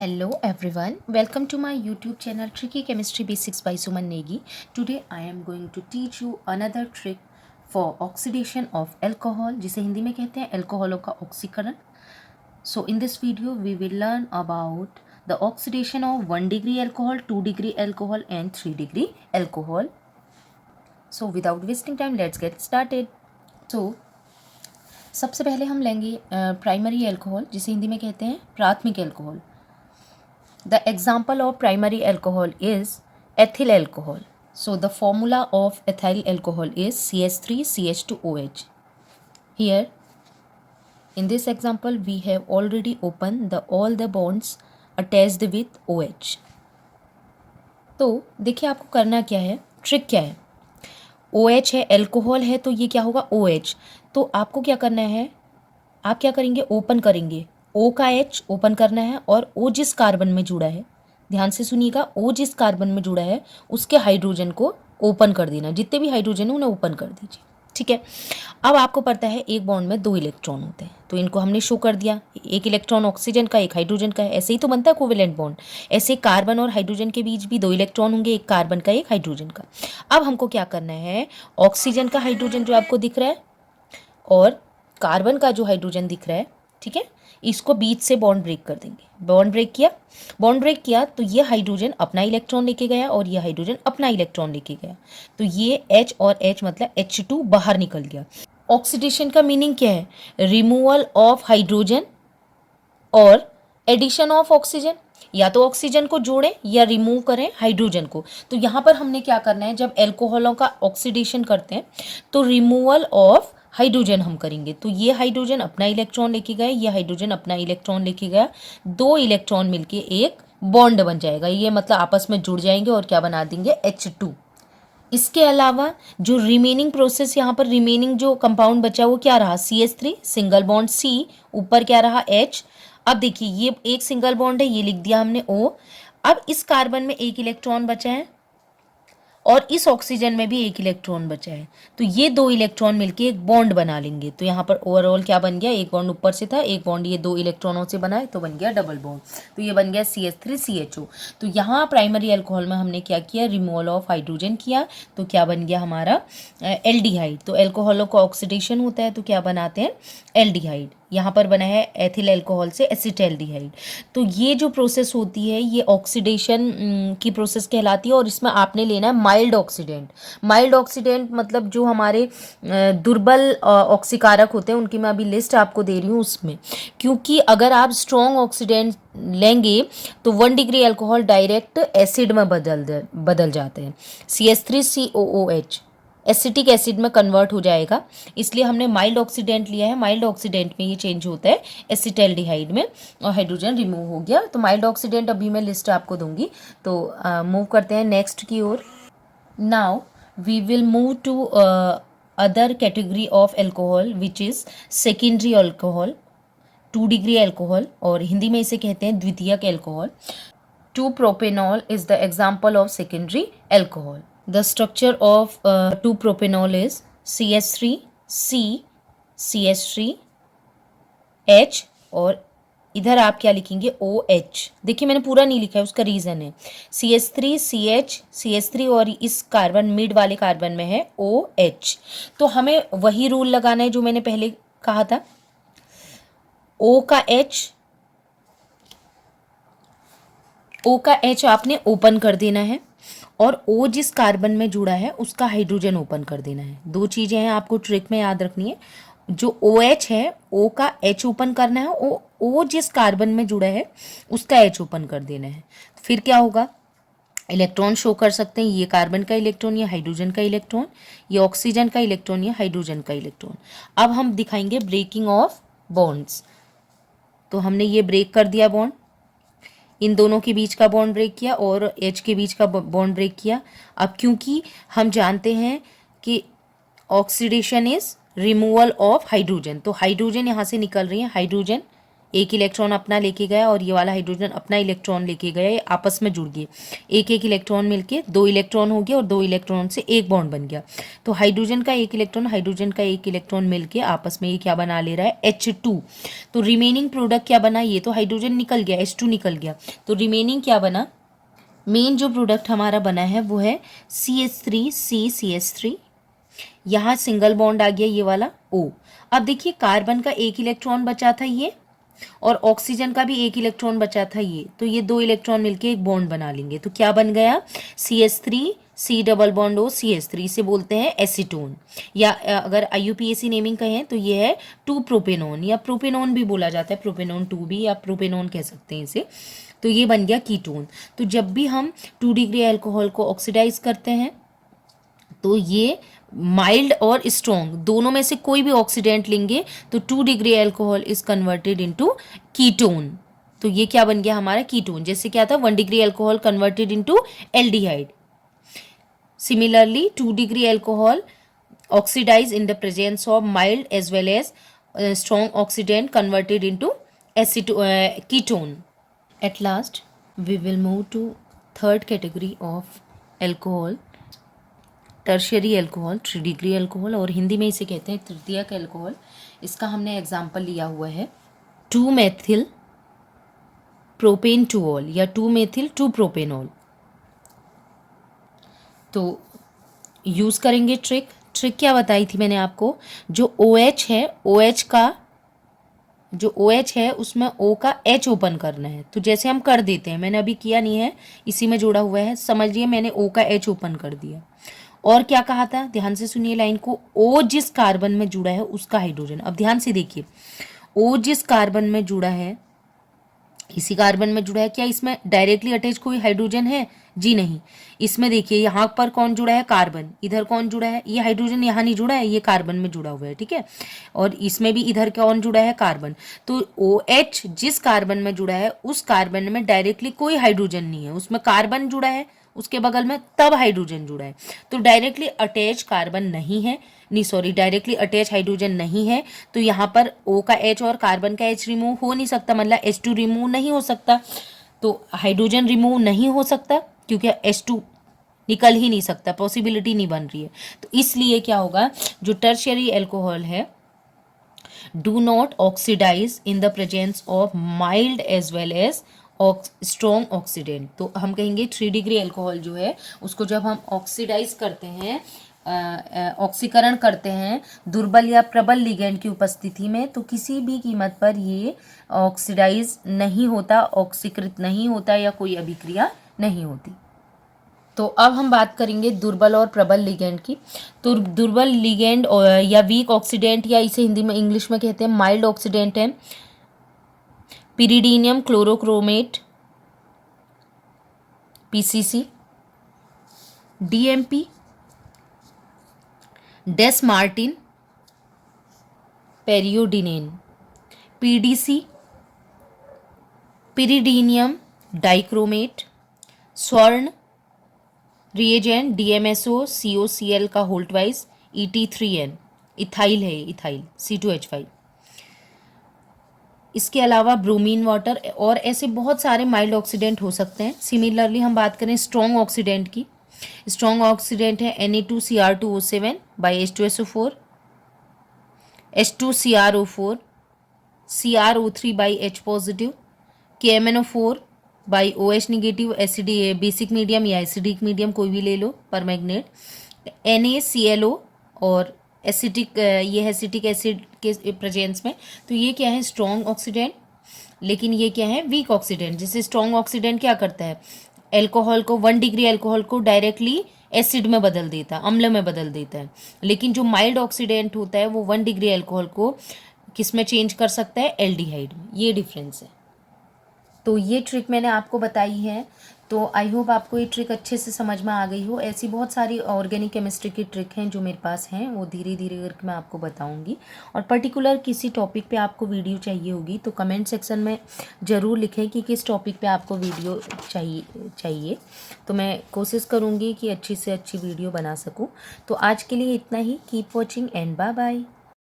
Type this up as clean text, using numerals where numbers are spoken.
Hello everyone, welcome to my YouTube channel Tricky Chemistry Basics by Suman Negi. Today I am going to teach you another trick for oxidation of alcohol, जिसे हिंदी में कहते हैं अल्कोहलों का ऑक्सीकरण. So in this video we will learn about the oxidation of 1 degree alcohol, 2 degree alcohol and 3 degree alcohol. So without wasting time let's get started. So सबसे पहले हम लेंगे प्राइमरी अल्कोहल, जिसे हिंदी में कहते हैं प्राथमिक alcohol. The example of primary alcohol is ethyl alcohol. So the formula of ethyl alcohol is CH3CH2OH. Here in this example we have already opened all the bonds attached with OH. तो देखिए आपको करना क्या है, trick क्या है. OH है, alcohol है, तो ये क्या होगा OH. तो आपको क्या करना है, आप क्या करेंगे, ओपन करेंगे. O का H ओपन करना है और O जिस कार्बन में जुड़ा है, ध्यान से सुनिएगा, O जिस कार्बन में जुड़ा है उसके हाइड्रोजन को ओपन कर देना. जितने भी हाइड्रोजन है उन्हें ओपन कर दीजिए. ठीक है. अब आपको पता है एक बॉन्ड में 2 इलेक्ट्रॉन होते हैं, तो इनको हमने शो कर दिया. एक इलेक्ट्रॉन ऑक्सीजन का, एक हाइड्रोजन का है. ऐसे ही तो बनता है कोवेलेंट बॉन्ड. ऐसे कार्बन और हाइड्रोजन के बीच भी 2 इलेक्ट्रॉन होंगे, एक कार्बन का, एक हाइड्रोजन का. अब हमको क्या करना है, ऑक्सीजन का हाइड्रोजन जो आपको दिख रहा है और कार्बन का जो हाइड्रोजन दिख रहा है, ठीक है, इसको बीच से बॉन्ड ब्रेक कर देंगे. बॉन्ड ब्रेक किया तो ये हाइड्रोजन अपना इलेक्ट्रॉन लेके गया और ये हाइड्रोजन अपना इलेक्ट्रॉन लेके गया. तो ये H और H मतलब H2 बाहर निकल गया. ऑक्सीडेशन का मीनिंग क्या है, रिमूवल ऑफ हाइड्रोजन और एडिशन ऑफ ऑक्सीजन. या तो ऑक्सीजन को जोड़ें या रिमूव करें हाइड्रोजन को. तो यहाँ पर हमने क्या करना है, जब एल्कोहलों का ऑक्सीडेशन करते हैं तो रिमूवल ऑफ हाइड्रोजन हम करेंगे. तो ये हाइड्रोजन अपना इलेक्ट्रॉन लेके गए, ये हाइड्रोजन अपना इलेक्ट्रॉन लेके गया. 2 इलेक्ट्रॉन मिलके एक बॉन्ड बन जाएगा. ये मतलब आपस में जुड़ जाएंगे और क्या बना देंगे, H2. इसके अलावा जो रिमेनिंग प्रोसेस, यहाँ पर रिमेनिंग जो कंपाउंड बचा वो क्या रहा, CH3 सिंगल बॉन्ड C, ऊपर क्या रहा H. अब देखिए ये एक सिंगल बॉन्ड है, ये लिख दिया हमने O. अब इस कार्बन में एक इलेक्ट्रॉन बचा है और इस ऑक्सीजन में भी एक इलेक्ट्रॉन बचा है. तो ये 2 इलेक्ट्रॉन मिलके एक बॉन्ड बना लेंगे. तो यहाँ पर ओवरऑल क्या बन गया, एक बॉन्ड ऊपर से था, एक बॉन्ड ये 2 इलेक्ट्रॉनों से बना है, तो बन गया डबल बॉन्ड. तो ये बन गया CH3CHO. तो यहाँ प्राइमरी अल्कोहल में हमने क्या किया, रिमूवल ऑफ हाइड्रोजन किया. तो क्या बन गया हमारा एल्डिहाइड. तो अल्कोहलों का ऑक्सीडेशन होता है तो क्या बनाते हैं, एल्डिहाइड. यहाँ पर बना है एथिल अल्कोहल से एसिटाल्डिहाइड. तो ये जो प्रोसेस होती है ये ऑक्सीडेशन की प्रोसेस कहलाती है और इसमें आपने लेना है माइल्ड ऑक्सीडेंट. माइल्ड ऑक्सीडेंट मतलब जो हमारे दुर्बल ऑक्सीकारक होते हैं, उनकी मैं अभी लिस्ट आपको दे रही हूँ उसमें. क्योंकि अगर आप स्ट्रॉन्ग ऑक्सीडेंट लेंगे तो 1 डिग्री अल्कोहल डायरेक्ट एसिड में बदल जाते हैं. CH3COOH एसिटिक एसिड में कन्वर्ट हो जाएगा. इसलिए हमने माइल्ड ऑक्सीडेंट लिया है. माइल्ड ऑक्सीडेंट में ये चेंज होता है एसिटाल्डिहाइड में और हाइड्रोजन रिमूव हो गया. तो माइल्ड ऑक्सीडेंट अभी मैं लिस्ट आपको दूंगी. तो मूव करते हैं नेक्स्ट की ओर. Now we will move to other category of alcohol which is secondary alcohol, 2 degree alcohol, और हिंदी में इसे कहते हैं द्वितीयक alcohol. 2-propanol is the example of secondary alcohol. The structure of 2-propanol is CH3, C, CH3, H और इधर आप क्या लिखेंगे, OH. देखिए मैंने पूरा नहीं लिखा है, उसका रीज़न है. CH3, CH, CH3 और इस कार्बन मिड वाले कार्बन में है OH. तो हमें वही रूल लगाना है जो मैंने पहले कहा था. O का H आपने ओपन कर देना है और O जिस कार्बन में जुड़ा है उसका हाइड्रोजन ओपन कर देना है. 2 चीज़ें हैं आपको ट्रिक में याद रखनी है. जो OH है O का H ओपन करना है, O जिस कार्बन में जुड़ा है उसका H ओपन कर देना है. फिर क्या होगा, इलेक्ट्रॉन शो कर सकते हैं. ये कार्बन का इलेक्ट्रॉन, ये हाइड्रोजन का इलेक्ट्रॉन, ये ऑक्सीजन का इलेक्ट्रॉन, ये हाइड्रोजन का इलेक्ट्रॉन. अब हम दिखाएंगे ब्रेकिंग ऑफ बॉन्ड्स. तो हमने ये ब्रेक कर दिया बॉन्ड, इन दोनों के बीच का बॉन्ड ब्रेक किया और H के बीच का बॉन्ड ब्रेक किया. अब क्योंकि हम जानते हैं कि oxidation is removal of hydrogen, तो हाइड्रोजन यहाँ से निकल रही है, हाइड्रोजन एक इलेक्ट्रॉन अपना लेके गया और ये वाला हाइड्रोजन अपना इलेक्ट्रॉन लेके गया, ये आपस में जुड़ गए, एक एक इलेक्ट्रॉन मिलके 2 इलेक्ट्रॉन हो गया और 2 इलेक्ट्रॉन से एक बॉन्ड बन गया। तो हाइड्रोजन का एक इलेक्ट्रॉन मिलके आपस में ये क्या बना ले रहा है, H2। तो रिमेनिंग प्रोडक्ट क्या बना, ये तो हाइड्रोजन निकल गया, H2 निकल गया, तो रिमेनिंग क्या बना, मेन जो प्रोडक्ट हमारा बना है वो है CH3, यहाँ सिंगल बॉन्ड आ गया ये वाला O। अब देखिए कार्बन का एक इलेक्ट्रॉन बचा था ये, और ऑक्सीजन का भी एक इलेक्ट्रॉन बचा था ये, तो ये 2 इलेक्ट्रॉन मिलके एक बॉन्ड बना लेंगे, तो क्या बन गया, CH3 C double bond O CH3, इसे बोलते हैं एसीटोन, या अगर IUPAC नेमिंग कहें तो ये है 2 प्रोपेनोन, या प्रोपेनोन भी बोला जाता है, प्रोपेनोन 2 भी, या प्रोपेनोन कह सकते हैं इसे। तो ये बन गया कीटोन। तो जब भी हम 2 डिग्री अल्कोहल को ऑक्सीडाइज करते हैं तो ये माइल्ड और स्ट्रॉन्ग दोनों में से कोई भी ऑक्सीडेंट लेंगे तो 2 degree alcohol is converted into ketone. तो ये क्या बन गया हमारा, कीटोन। जैसे क्या था, 1 degree alcohol converted into aldehyde. Similarly 2 degree alcohol oxidize in the presence of mild as well as strong oxidant converted into ketone. At last, we will move to third category of alcohol, tertiary alcohol, 3 degree alcohol, और हिंदी में इसे कहते हैं तृतीयक alcohol. इसका हमने example लिया हुआ है 2 मेथिल प्रोपेनटोल या 2 मेथिल 2 प्रोपेनॉल। तो यूज़ करेंगे ट्रिक क्या बताई थी मैंने आपको, जो OH है, OH का जो OH है उसमें O का H ओपन करना है, तो जैसे हम कर देते हैं, मैंने अभी किया नहीं है, इसी में जोड़ा हुआ है, समझिए मैंने O का H ओपन कर दिया। और क्या कहा था, ध्यान से सुनिए लाइन को, O जिस कार्बन में जुड़ा है उसका हाइड्रोजन, अब ध्यान से देखिए, O जिस कार्बन में जुड़ा है, इसी कार्बन में जुड़ा है, क्या इसमें डायरेक्टली अटैच कोई हाइड्रोजन है, जी नहीं। इसमें देखिए यहाँ पर कौन जुड़ा है, कार्बन, इधर कौन जुड़ा है, ये हाइड्रोजन यहाँ नहीं जुड़ा है, ये कार्बन में जुड़ा हुआ है, ठीक है, और इसमें भी इधर कौन जुड़ा है, कार्बन। तो OH जिस कार्बन में जुड़ा है उस कार्बन में डायरेक्टली कोई हाइड्रोजन नहीं है, उसमें कार्बन जुड़ा है उसके बगल में, तब हाइड्रोजन जुड़ा है, तो डायरेक्टली अटैच कार्बन नहीं है, नहीं सॉरी, डायरेक्टली अटैच हाइड्रोजन नहीं है, तो यहाँ पर O का H और कार्बन का H रिमूव हो नहीं सकता, मतलब H2 रिमूव नहीं हो सकता, तो हाइड्रोजन रिमूव नहीं हो सकता क्योंकि H2 निकल ही नहीं सकता, पॉसिबिलिटी नहीं बन रही है। तो इसलिए क्या होगा, जो टर्शियरी अल्कोहल है, do not oxidise in the presence of mild as well as strong oxidant. तो हम कहेंगे 3 डिग्री अल्कोहल जो है उसको जब हम ऑक्सीडाइज करते हैं, ऑक्सीकरण करते हैं दुर्बल या प्रबल लिगेंड की उपस्थिति में, तो किसी भी कीमत पर ये ऑक्सीडाइज नहीं होता, ऑक्सीकृत नहीं होता, या कोई अभिक्रिया नहीं होती। तो अब हम बात करेंगे दुर्बल और प्रबल लिगेंड की। तो दुर्बल लिगेंड या वीक ऑक्सीडेंट, या इसे हिंदी में इंग्लिश में कहते हैं माइल्ड ऑक्सीडेंट है pyridinium chlorochromate PCC, DMP, Dess Martin periodinane, PDC, pyridinium dichromate, Swern reagent DMSO COCl का होल्ट वाइज, ET3N, इथाइल है, इथाइल C2H5। इसके अलावा ब्रोमीन वाटर, और ऐसे बहुत सारे माइल्ड ऑक्सीडेंट हो सकते हैं। सिमिलरली हम बात करें स्ट्रॉन्ग ऑक्सीडेंट की, स्ट्रॉन्ग ऑक्सीडेंट है Na2Cr2O7 by H2SO4, H2CrO4, CrO3 by H positive, KMnO4 by OH negative, ACD basic medium या एसिडिक मीडियम कोई भी ले लो, परमैग्नेट, NaClO और एसिटिक, ये एसिटिक एसिड के प्रेजेंस में। तो ये क्या है, स्ट्रॉन्ग ऑक्सीडेंट, लेकिन ये क्या है, वीक ऑक्सीडेंट। जैसे स्ट्रॉन्ग ऑक्सीडेंट क्या करता है, अल्कोहल को, 1 डिग्री अल्कोहल को डायरेक्टली एसिड में बदल देता है, अम्ल में बदल देता है, लेकिन जो माइल्ड ऑक्सीडेंट होता है वो 1 डिग्री अल्कोहल को किस में चेंज कर सकता है, एल्डिहाइड में। ये डिफरेंस है। तो ये ट्रिक मैंने आपको बताई है, तो आई होप आपको ये ट्रिक अच्छे से समझ में आ गई हो। ऐसी बहुत सारी ऑर्गेनिक केमिस्ट्री की ट्रिक हैं जो मेरे पास हैं, वो धीरे धीरे करके मैं आपको बताऊंगी। और पर्टिकुलर किसी टॉपिक पे आपको वीडियो चाहिए होगी तो कमेंट सेक्शन में ज़रूर लिखें कि किस टॉपिक पे आपको वीडियो चाहिए, तो मैं कोशिश करूँगी कि अच्छी से अच्छी वीडियो बना सकूँ। तो आज के लिए इतना ही। Keep watching and bye bye.